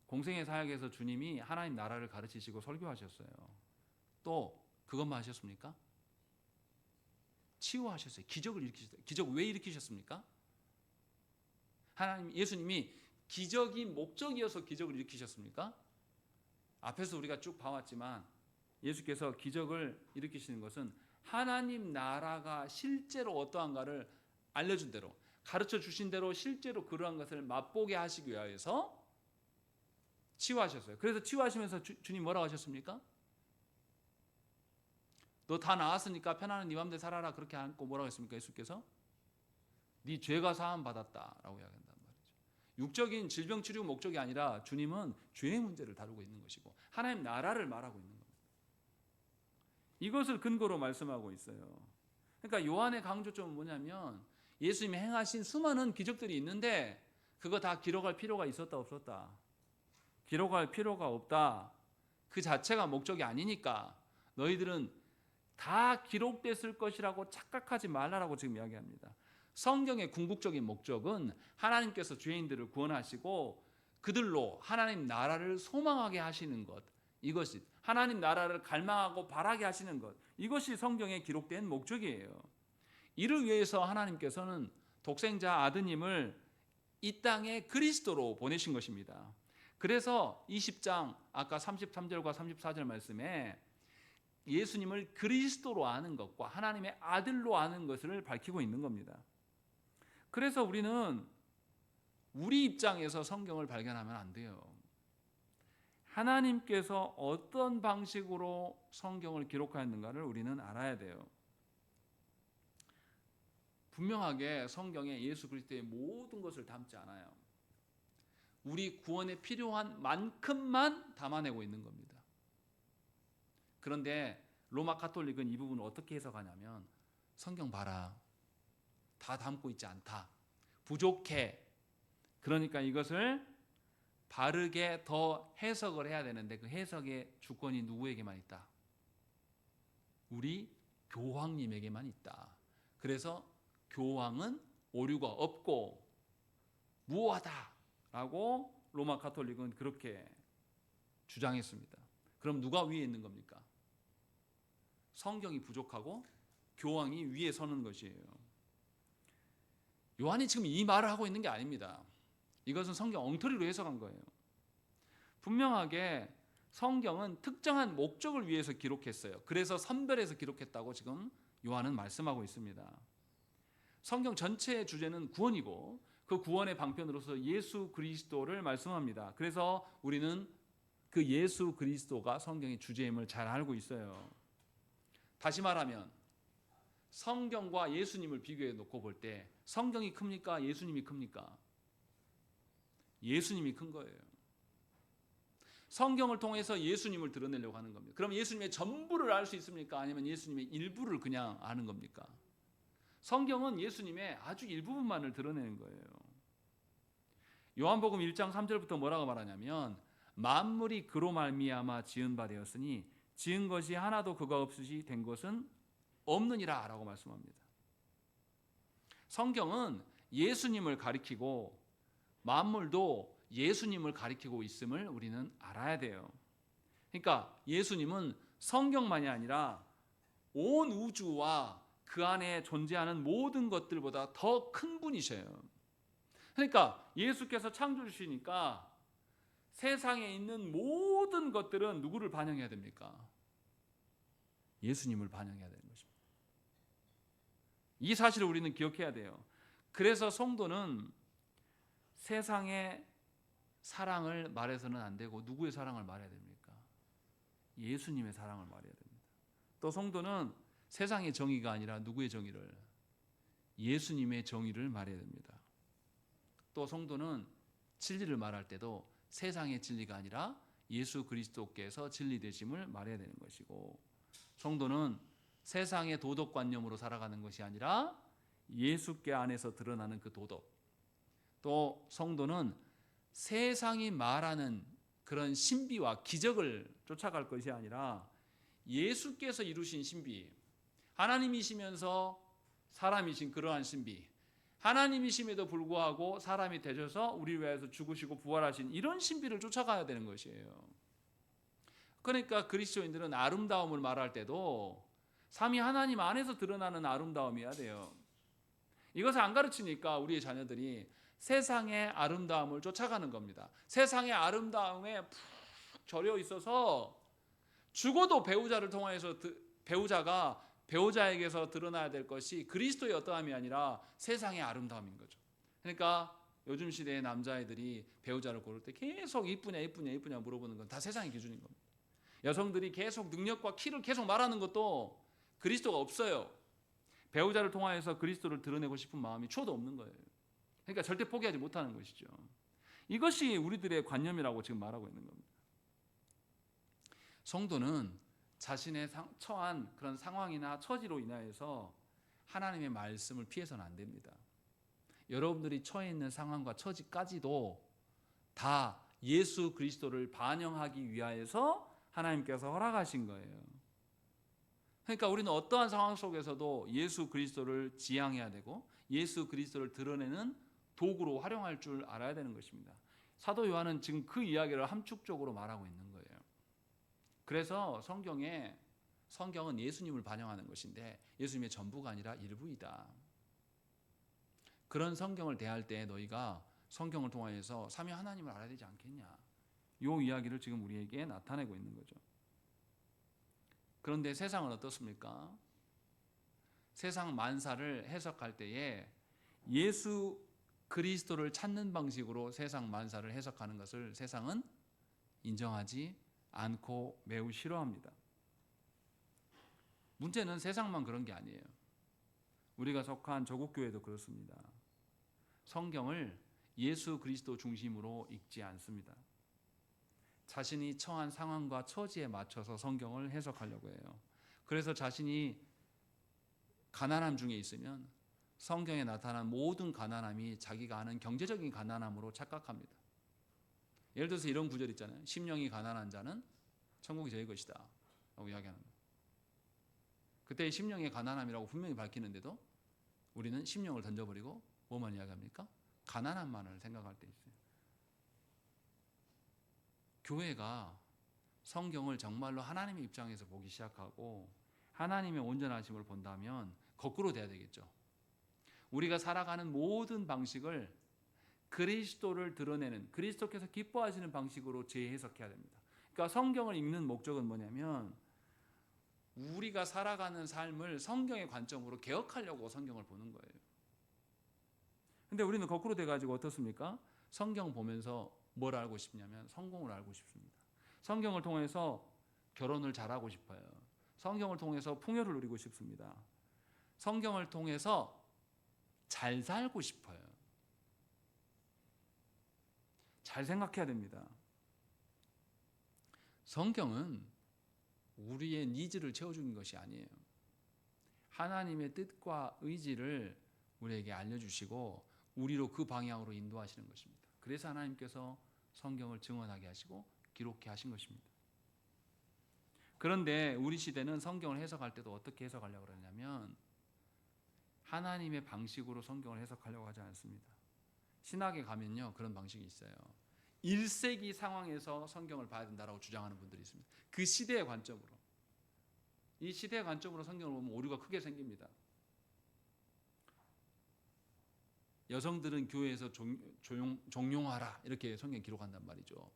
공생의 사역에서 주님이 하나님 나라를 가르치시고 설교하셨어요. 또 그것만 하셨습니까? 치유하셨어요. 기적을 일으키셨어요. 기적 왜 일으키셨습니까? 하나님, 예수님이 기적이 목적이어서 기적을 일으키셨습니까? 앞에서 우리가 쭉 봐왔지만 예수께서 기적을 일으키시는 것은 하나님 나라가 실제로 어떠한가를 알려준 대로, 가르쳐 주신 대로 실제로 그러한 것을 맛보게 하시기 위해서 치유하셨어요. 그래서 치유하시면서 주님 뭐라고 하셨습니까? 너 다 나았으니까 편안한 네 맘대로 살아라. 그렇게 않고 뭐라고 했습니까? 예수께서 네 죄가 사함 받았다라고 이야기한단 말이죠. 육적인 질병 치료 목적이 아니라 주님은 죄의 문제를 다루고 있는 것이고 하나님 나라를 말하고 있는 겁니다. 이것을 근거로 말씀하고 있어요. 그러니까 요한의 강조점은 뭐냐면 예수님이 행하신 수많은 기적들이 있는데 그거 다 기록할 필요가 있었다 없었다? 기록할 필요가 없다. 그 자체가 목적이 아니니까 너희들은 다 기록됐을 것이라고 착각하지 말라라고 지금 이야기합니다. 성경의 궁극적인 목적은 하나님께서 죄인들을 구원하시고 그들로 하나님 나라를 소망하게 하시는 것, 이것이 하나님 나라를 갈망하고 바라게 하시는 것, 이것이 성경에 기록된 목적이에요. 이를 위해서 하나님께서는 독생자 아드님을 이 땅에 그리스도로 보내신 것입니다. 그래서 20장 아까 33절과 34절 말씀에 예수님을 그리스도로 아는 것과 하나님의 아들로 아는 것을 밝히고 있는 겁니다. 그래서 우리는 우리 입장에서 성경을 발견하면 안 돼요. 하나님께서 어떤 방식으로 성경을 기록하였는가를 우리는 알아야 돼요. 분명하게 성경에 예수 그리스도의 모든 것을 담지 않아요. 우리 구원에 필요한 만큼만 담아내고 있는 겁니다. 그런데 로마 가톨릭은 이 부분을 어떻게 해석하냐면 성경 봐라. 다 담고 있지 않다. 부족해. 그러니까 이것을 바르게 더 해석을 해야 되는데 그 해석의 주권이 누구에게만 있다? 우리 교황님에게만 있다. 그래서 교황은 오류가 없고 무효하다라고 로마 가톨릭은 그렇게 주장했습니다. 그럼 누가 위에 있는 겁니까? 성경이 부족하고 교황이 위에 서는 것이에요. 요한이 지금 이 말을 하고 있는 게 아닙니다. 이것은 성경 엉터리로 해석한 거예요. 분명하게 성경은 특정한 목적을 위해서 기록했어요. 그래서 선별해서 기록했다고 지금 요한은 말씀하고 있습니다. 성경 전체의 주제는 구원이고 그 구원의 방편으로서 예수 그리스도를 말씀합니다. 그래서 우리는 그 예수 그리스도가 성경의 주제임을 잘 알고 있어요. 다시 말하면 성경과 예수님을 비교해 놓고 볼 때 성경이 큽니까? 예수님이 큽니까? 예수님이 큰 거예요. 성경을 통해서 예수님을 드러내려고 하는 겁니다. 그럼 예수님의 전부를 알 수 있습니까? 아니면 예수님의 일부를 그냥 아는 겁니까? 성경은 예수님의 아주 일부분만을 드러내는 거예요. 요한복음 1장 3절부터 뭐라고 말하냐면 만물이 그로 말미암아 지은 바 되었으니 지은 것이 하나도 그가 없으시 된 것은 없느니라 라고 말씀합니다. 성경은 예수님을 가리키고 만물도 예수님을 가리키고 있음을 우리는 알아야 돼요. 그러니까 예수님은 성경만이 아니라 온 우주와 그 안에 존재하는 모든 것들보다 더 큰 분이셔요. 그러니까 예수께서 창조주시니까 세상에 있는 모든 것들은 누구를 반영해야 됩니까? 예수님을 반영해야 되는 것입니다. 이 사실을 우리는 기억해야 돼요. 그래서 성도는 세상의 사랑을 말해서는 안 되고 누구의 사랑을 말해야 됩니까? 예수님의 사랑을 말해야 됩니다. 또 성도는 세상의 정의가 아니라 누구의 정의를? 예수님의 정의를 말해야 됩니다. 또 성도는 진리를 말할 때도 세상의 진리가 아니라 예수 그리스도께서 진리 되심을 말해야 되는 것이고, 성도는 세상의 도덕관념으로 살아가는 것이 아니라 예수께 안에서 드러나는 그 도덕, 또 성도는 세상이 말하는 그런 신비와 기적을 쫓아갈 것이 아니라 예수께서 이루신 신비, 하나님이시면서 사람이신 그러한 신비, 하나님이심에도 불구하고 사람이 되셔서 우리를 위해서 죽으시고 부활하신 이런 신비를 쫓아가야 되는 것이에요. 그러니까 그리스도인들은 아름다움을 말할 때도 삼위 하나님 안에서 드러나는 아름다움이어야 돼요. 이것을 안 가르치니까 우리의 자녀들이 세상의 아름다움을 쫓아가는 겁니다. 세상의 아름다움에 푹 절여 있어서 죽어도 배우자를 통해서 배우자가 배우자에게서 드러나야 될 것이 그리스도의 어떠함이 아니라 세상의 아름다움인 거죠. 그러니까 요즘 시대의 남자애들이 배우자를 고를 때 계속 이쁘냐 물어보는 건 다 세상의 기준인 겁니다. 여성들이 계속 능력과 키를 계속 말하는 것도 그리스도가 없어요. 배우자를 통하여서 그리스도를 드러내고 싶은 마음이 초도 없는 거예요. 그러니까 절대 포기하지 못하는 것이죠. 이것이 우리들의 관념이라고 지금 말하고 있는 겁니다. 성도는 자신의 처한 그런 상황이나 처지로 인하여서 하나님의 말씀을 피해서는 안 됩니다. 여러분들이 처해 있는 상황과 처지까지도 다 예수 그리스도를 반영하기 위하여서 하나님께서 허락하신 거예요. 그러니까 우리는 어떠한 상황 속에서도 예수 그리스도를 지향해야 되고 예수 그리스도를 드러내는 도구로 활용할 줄 알아야 되는 것입니다. 사도 요한은 지금 그 이야기를 함축적으로 말하고 있는 거예요. 그래서 성경은 예수님을 반영하는 것인데 예수님의 전부가 아니라 일부이다. 그런 성경을 대할 때 너희가 성경을 통하여서 삼위 하나님을 알아야 되지 않겠냐. 이 이야기를 지금 우리에게 나타내고 있는 거죠. 그런데 세상은 어떻습니까? 세상 만사를 해석할 때에 예수 그리스도를 찾는 방식으로 세상 만사를 해석하는 것을 세상은 인정하지 않고 매우 싫어합니다. 문제는 세상만 그런 게 아니에요. 우리가 속한 조국교회도 그렇습니다. 성경을 예수 그리스도 중심으로 읽지 않습니다. 자신이 처한 상황과 처지에 맞춰서 성경을 해석하려고 해요. 그래서 자신이 가난함 중에 있으면 성경에 나타난 모든 가난함이 자기가 아는 경제적인 가난함으로 착각합니다. 예를 들어서 이런 구절 있잖아요. 심령이 가난한 자는 천국이 저희 것이다 라고 이야기하는 거예요. 그때 심령의 가난함이라고 분명히 밝히는데도 우리는 심령을 던져버리고 뭐만 이야기합니까? 가난함만을 생각할 때 있어요. 교회가 성경을 정말로 하나님의 입장에서 보기 시작하고 하나님의 온전하심을 본다면 거꾸로 돼야 되겠죠. 우리가 살아가는 모든 방식을 그리스도를 드러내는, 그리스도께서 기뻐하시는 방식으로 재해석해야 됩니다. 그러니까 성경을 읽는 목적은 뭐냐면 우리가 살아가는 삶을 성경의 관점으로 개혁하려고 성경을 보는 거예요. 근데 우리는 거꾸로 돼가지고 어떻습니까? 성경 보면서 뭘 알고 싶냐면 성공을 알고 싶습니다. 성경을 통해서 결혼을 잘하고 싶어요. 성경을 통해서 풍요를 누리고 싶습니다. 성경을 통해서 잘 살고 싶어요. 잘 생각해야 됩니다. 성경은 우리의 니즈를 채워주는 것이 아니에요. 하나님의 뜻과 의지를 우리에게 알려주시고 우리로 그 방향으로 인도하시는 것입니다. 그래서 하나님께서 성경을 증언하게 하시고 기록해 하신 것입니다. 그런데 우리 시대는 성경을 해석할 때도 어떻게 해석하려고 그러냐면 하나님의 방식으로 성경을 해석하려고 하지 않습니다. 신학에 가면요 그런 방식이 있어요. 1세기 상황에서 성경을 봐야 된다라고 주장하는 분들이 있습니다. 그 시대의 관점으로. 이 시대의 관점으로 성경을 보면 오류가 크게 생깁니다. 여성들은 교회에서 종용하라 이렇게 성경 기록한단 말이죠.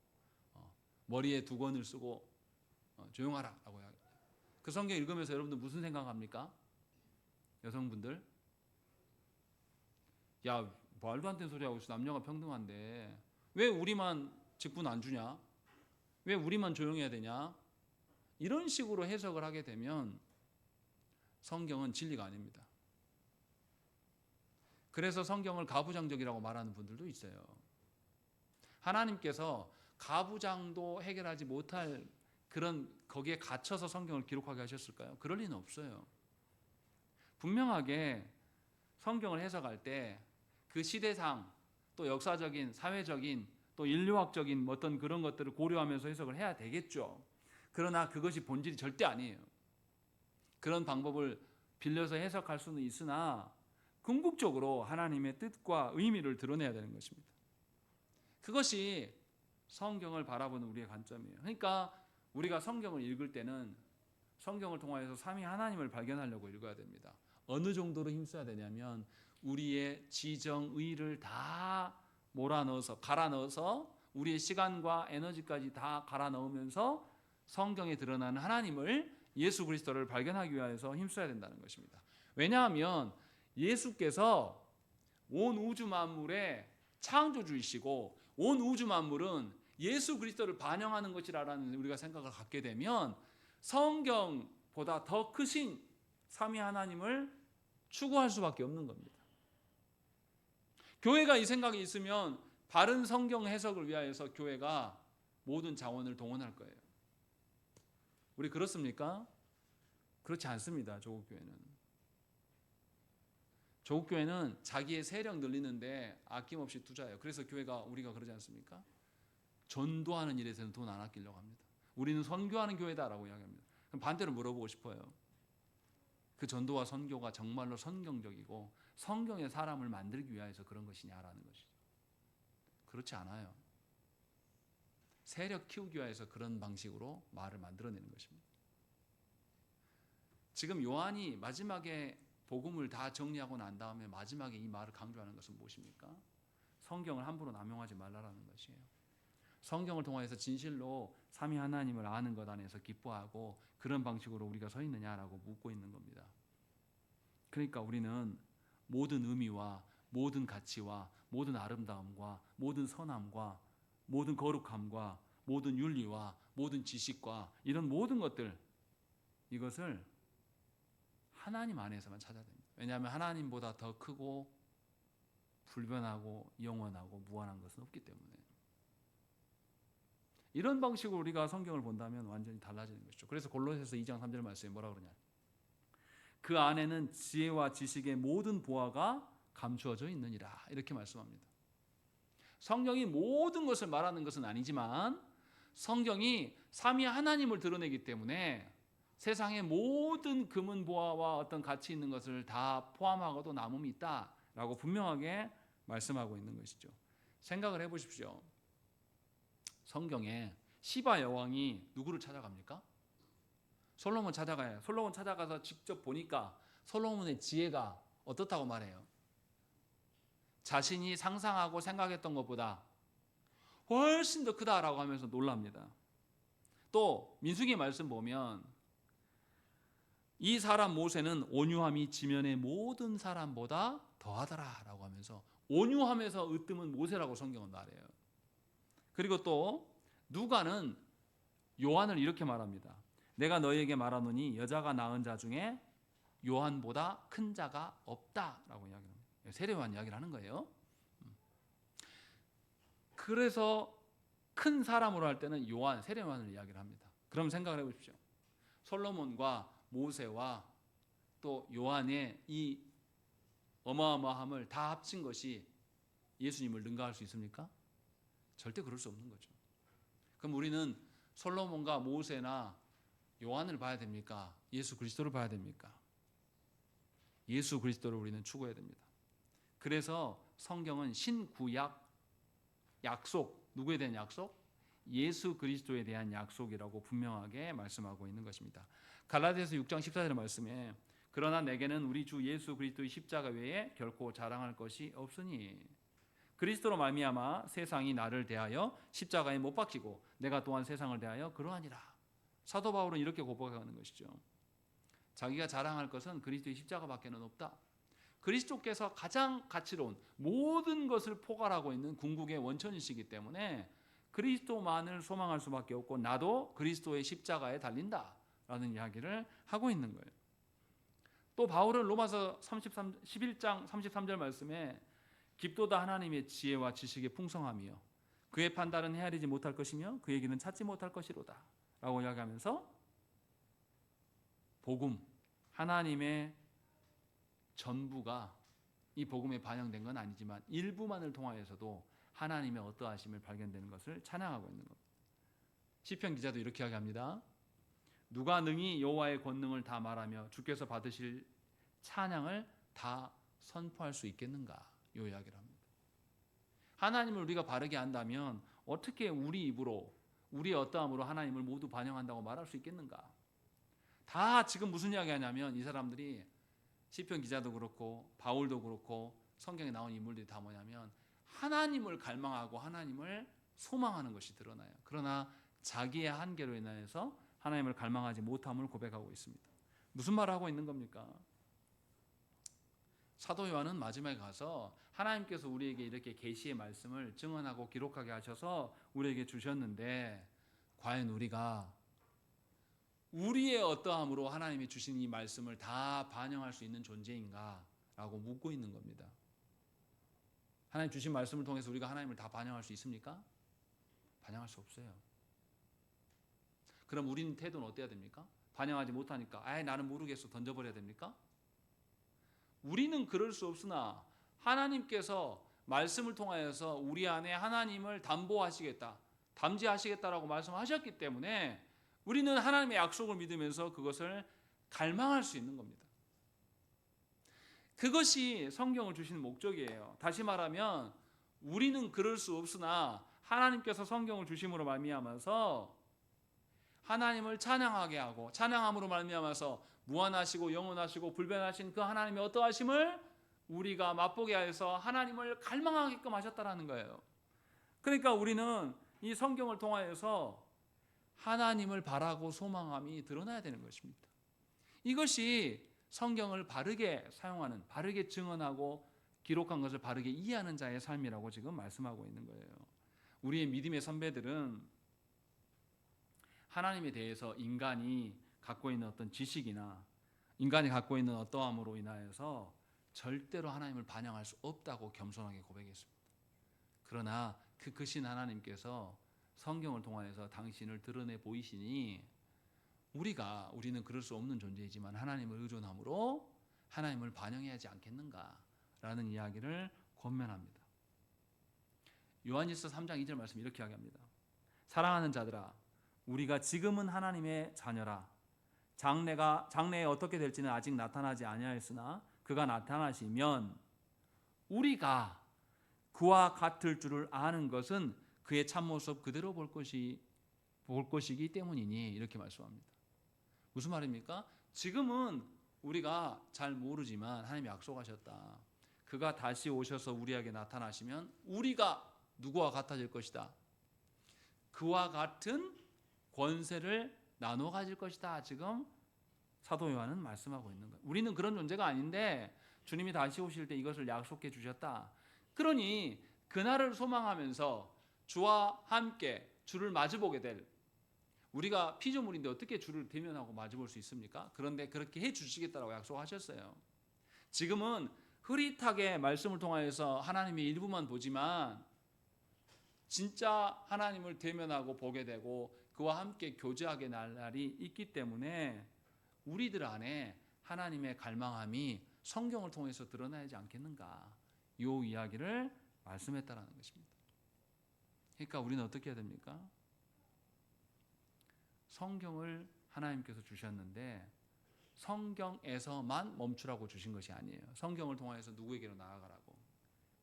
머리에 두건을 쓰고 조용하라라고 해요. 그 성경 읽으면서 여러분들 무슨 생각합니까? 여성분들, 야 말도 안 되는 소리 하고 있어. 남녀가 평등한데 왜 우리만 직분 안 주냐? 왜 우리만 조용해야 되냐? 이런 식으로 해석을 하게 되면 성경은 진리가 아닙니다. 그래서 성경을 가부장적이라고 말하는 분들도 있어요. 하나님께서 가부장도 해결하지 못할 그런 거기에 갇혀서 성경을 기록하게 하셨을까요? 그럴 리는 없어요. 분명하게 성경을 해석할 때 그 시대상 또 역사적인 사회적인 또 인류학적인 어떤 그런 것들을 고려하면서 해석을 해야 되겠죠. 그러나 그것이 본질이 절대 아니에요. 그런 방법을 빌려서 해석할 수는 있으나 궁극적으로 하나님의 뜻과 의미를 드러내야 되는 것입니다. 그것이 성경을 바라보는 우리의 관점이에요. 그러니까 우리가 성경을 읽을 때는 성경을 통하여서 삼위 하나님을 발견하려고 읽어야 됩니다. 어느 정도로 힘써야 되냐면 우리의 지정의를 다 몰아넣어서 갈아 넣어서 우리의 시간과 에너지까지 다 갈아 넣으면서 성경에 드러나는 하나님을 예수 그리스도를 발견하기 위해서 힘써야 된다는 것입니다. 왜냐하면 예수께서 온 우주 만물의 창조주이시고 온 우주 만물은 예수 그리스도를 반영하는 것이라는 우리가 생각을 갖게 되면 성경보다 더 크신 삼위 하나님을 추구할 수밖에 없는 겁니다. 교회가 이 생각이 있으면 바른 성경 해석을 위하여서 교회가 모든 자원을 동원할 거예요. 우리 그렇습니까? 그렇지 않습니다. 조국교회는. 조국교회는 자기의 세력 늘리는데 아낌없이 투자해요. 그래서 교회가 우리가 그러지 않습니까? 전도하는 일에서는 돈 안 아끼려고 합니다. 우리는 선교하는 교회다라고 이야기합니다. 그럼 반대로 물어보고 싶어요. 그 전도와 선교가 정말로 성경적이고 성경의 사람을 만들기 위해서 그런 것이냐라는 것이죠. 그렇지 않아요. 세력 키우기 위해서 그런 방식으로 말을 만들어내는 것입니다. 지금 요한이 마지막에 복음을 다 정리하고 난 다음에 마지막에 이 말을 강조하는 것은 무엇입니까? 성경을 함부로 남용하지 말라라는 것이에요. 성경을 통해서 진실로 삼위 하나님을 아는 것 안에서 기뻐하고 그런 방식으로 우리가 서 있느냐라고 묻고 있는 겁니다. 그러니까 우리는 모든 의미와 모든 가치와 모든 아름다움과 모든 선함과 모든 거룩함과 모든 윤리와 모든 지식과 이런 모든 것들 이것을 하나님 안에서만 찾아야 됩니다. 왜냐하면 하나님보다 더 크고 불변하고 영원하고 무한한 것은 없기 때문에 이런 방식으로 우리가 성경을 본다면 완전히 달라지는 것이죠. 그래서 골로새서 2장 3절 말씀에 뭐라고 그러냐? 그 안에는 지혜와 지식의 모든 보화가 감추어져 있느니라 이렇게 말씀합니다. 성경이 모든 것을 말하는 것은 아니지만 성경이 삼위 하나님을 드러내기 때문에 세상의 모든 금은 보화와 어떤 가치 있는 것을 다 포함하고도 남음이 있다라고 분명하게 말씀하고 있는 것이죠. 생각을 해보십시오. 성경에 시바 여왕이 누구를 찾아갑니까? 솔로몬 찾아가요. 솔로몬 찾아가서 직접 보니까 솔로몬의 지혜가 어떻다고 말해요? 자신이 상상하고 생각했던 것보다 훨씬 더 크다라고 하면서 놀랍니다. 또 민수기 말씀 보면 이 사람 모세는 온유함이 지면의 모든 사람보다 더하더라라고 하면서 온유함에서 으뜸은 모세라고 성경은 말해요. 그리고 또 누가는 요한을 이렇게 말합니다. 내가 너희에게 말하노니 여자가 낳은 자 중에 요한보다 큰 자가 없다라고 이야기합니다. 세례 요한 이야기를 하는 거예요. 그래서 큰 사람으로 할 때는 요한, 세례 요한을 이야기를 합니다. 그럼 생각을 해보십시오. 솔로몬과 모세와 또 요한의 이 어마어마함을 다 합친 것이 예수님을 능가할 수 있습니까? 절대 그럴 수 없는 거죠. 그럼 우리는 솔로몬과 모세나 요한을 봐야 됩니까? 예수 그리스도를 봐야 됩니까? 예수 그리스도를 우리는 추구해야 됩니다. 그래서 성경은 신구약 약속, 누구에 대한 약속? 예수 그리스도에 대한 약속이라고 분명하게 말씀하고 있는 것입니다. 갈라디아서 6장 14절 말씀에 그러나 내게는 우리 주 예수 그리스도의 십자가 외에 결코 자랑할 것이 없으니 그리스도로 말미암아 세상이 나를 대하여 십자가에 못 박히고 내가 또한 세상을 대하여 그러하니라. 사도 바울은 이렇게 고백하는 것이죠. 자기가 자랑할 것은 그리스도의 십자가밖에는 없다. 그리스도께서 가장 가치로운 모든 것을 포괄하고 있는 궁극의 원천이시기 때문에 그리스도만을 소망할 수밖에 없고 나도 그리스도의 십자가에 달린다라는 이야기를 하고 있는 거예요. 또 바울은 로마서 11장 33절 말씀에 깊도다 하나님의 지혜와 지식의 풍성함이요 그의 판단은 헤아리지 못할 것이며 그의 길은 찾지 못할 것이로다 라고 이야기하면서 복음, 하나님의 전부가 이 복음에 반영된 건 아니지만 일부만을 통하여서도 하나님의 어떠하심을 발견되는 것을 찬양하고 있는 겁니다. 시편 기자도 이렇게 이야기합니다. 누가 능히 여호와의 권능을 다 말하며 주께서 받으실 찬양을 다 선포할 수 있겠는가? 이 이야기를 합니다. 하나님을 우리가 바르게 안다면 어떻게 우리 입으로 우리의 어떠함으로 하나님을 모두 반영한다고 말할 수 있겠는가? 다 지금 무슨 이야기 하냐면 이 사람들이 시편 기자도 그렇고 바울도 그렇고 성경에 나온 인물들이 다 뭐냐면 하나님을 갈망하고 하나님을 소망하는 것이 드러나요. 그러나 자기의 한계로 인하여서 하나님을 갈망하지 못함을 고백하고 있습니다. 무슨 말을 하고 있는 겁니까? 사도 요한은 마지막에 가서 하나님께서 우리에게 이렇게 계시의 말씀을 증언하고 기록하게 하셔서 우리에게 주셨는데 과연 우리가 우리의 어떠함으로 하나님이 주신 이 말씀을 다 반영할 수 있는 존재인가? 라고 묻고 있는 겁니다. 하나님 주신 말씀을 통해서 우리가 하나님을 다 반영할 수 있습니까? 반영할 수 없어요. 그럼 우리는 태도는 어때야 됩니까? 반영하지 못하니까 아예 나는 모르겠어 던져버려야 됩니까? 우리는 그럴 수 없으나 하나님께서 말씀을 통하여서 우리 안에 하나님을 담보하시겠다, 담지하시겠다라고 말씀하셨기 때문에 우리는 하나님의 약속을 믿으면서 그것을 갈망할 수 있는 겁니다. 그것이 성경을 주시는 목적이에요. 다시 말하면 우리는 그럴 수 없으나 하나님께서 성경을 주심으로 말미암아서 하나님을 찬양하게 하고 찬양함으로 말미암아서 무한하시고 영원하시고 불변하신 그 하나님의 어떠하심을 우리가 맛보게 하여서 하나님을 갈망하게끔 하셨다라는 거예요. 그러니까 우리는 이 성경을 통하여서 하나님을 바라고 소망함이 드러나야 되는 것입니다. 이것이 성경을 바르게 사용하는, 바르게 증언하고 기록한 것을 바르게 이해하는 자의 삶이라고 지금 말씀하고 있는 거예요. 우리의 믿음의 선배들은 하나님에 대해서 인간이 갖고 있는 어떤 지식이나 인간이 갖고 있는 어떠함으로 인하여서 절대로 하나님을 반영할 수 없다고 겸손하게 고백했습니다. 그러나 그 크신 하나님께서 성경을 통하여서 당신을 드러내 보이시니 우리는 그럴 수 없는 존재이지만 하나님을 의존함으로 하나님을 반영해야 하지 않겠는가라는 이야기를 권면합니다. 요한일서 3장 2절 말씀 이렇게 이야기합니다. 사랑하는 자들아 우리가 지금은 하나님의 자녀라. 장래에 어떻게 될지는 아직 나타나지 아니하였으나 그가 나타나시면 우리가 그와 같을 줄을 아는 것은 그의 참모습 그대로 볼 것이기 때문이니 이렇게 말씀합니다. 무슨 말입니까? 지금은 우리가 잘 모르지만 하나님이 약속하셨다. 그가 다시 오셔서 우리에게 나타나시면 우리가 누구와 같아질 것이다. 그와 같은 권세를 나눠 가질 것이다. 지금 사도 요한은 말씀하고 있는 거예요. 우리는 그런 존재가 아닌데 주님이 다시 오실 때 이것을 약속해 주셨다. 그러니 그날을 소망하면서 주와 함께 주를 마주보게 될 우리가 피조물인데 어떻게 주를 대면하고 마주볼 수 있습니까? 그런데 그렇게 해 주시겠다라고 약속하셨어요. 지금은 흐릿하게 말씀을 통하여서 하나님의 일부만 보지만 진짜 하나님을 대면하고 보게 되고 그와 함께 교제하게 날 날이 있기 때문에 우리들 안에 하나님의 갈망함이 성경을 통해서 드러나야지 않겠는가 이 이야기를 말씀했다라는 것입니다. 그러니까 우리는 어떻게 해야 됩니까? 성경을 하나님께서 주셨는데 성경에서만 멈추라고 주신 것이 아니에요. 성경을 통해서 누구에게로 나아가라고?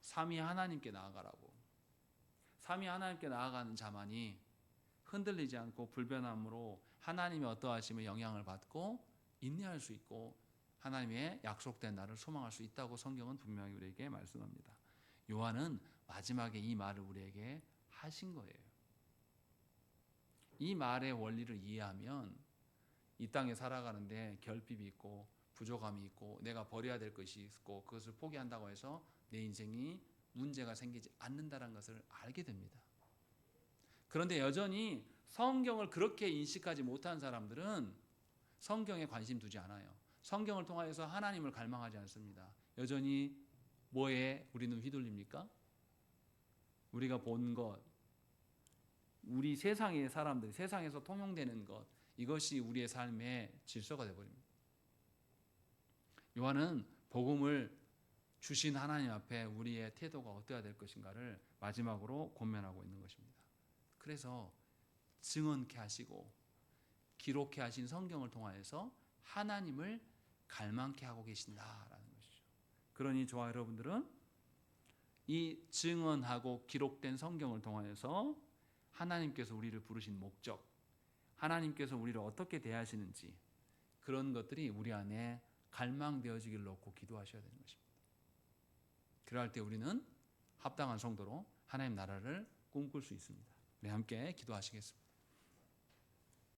삼위 하나님께 나아가라고. 삼위 하나님께 나아가는 자만이 흔들리지 않고 불변함으로 하나님의 어떠하심의 영향을 받고 인내할 수 있고 하나님의 약속된 날을 소망할 수 있다고 성경은 분명히 우리에게 말씀합니다. 요한은 마지막에 이 말을 우리에게 하신 거예요. 이 말의 원리를 이해하면 이 땅에 살아가는데 결핍이 있고 부족함이 있고 내가 버려야 될 것이 있고 그것을 포기한다고 해서 내 인생이 문제가 생기지 않는다는 것을 알게 됩니다. 그런데 여전히 성경을 그렇게 인식하지 못한 사람들은 성경에 관심 두지 않아요. 성경을 통하여서 하나님을 갈망하지 않습니다. 여전히 뭐에 우리는 휘둘립니까? 우리가 본 것, 우리 세상의 사람들, 세상에서 통용되는 것, 이것이 우리의 삶의 질서가 되어버립니다. 요한은 복음을 주신 하나님 앞에 우리의 태도가 어떠해야 될 것인가를 마지막으로 권면하고 있는 것입니다. 그래서 증언케 하시고 기록케 하신 성경을 통하여서 하나님을 갈망케 하고 계신다라는 것이죠. 그러니 저와 여러분들은 이 증언하고 기록된 성경을 통하여서 하나님께서 우리를 부르신 목적, 하나님께서 우리를 어떻게 대하시는지 그런 것들이 우리 안에 갈망되어지기를 놓고 기도하셔야 되는 것입니다. 그럴 때 우리는 합당한 성도로 하나님 나라를 꿈꿀 수 있습니다. 네, 함께 기도하시겠습니다.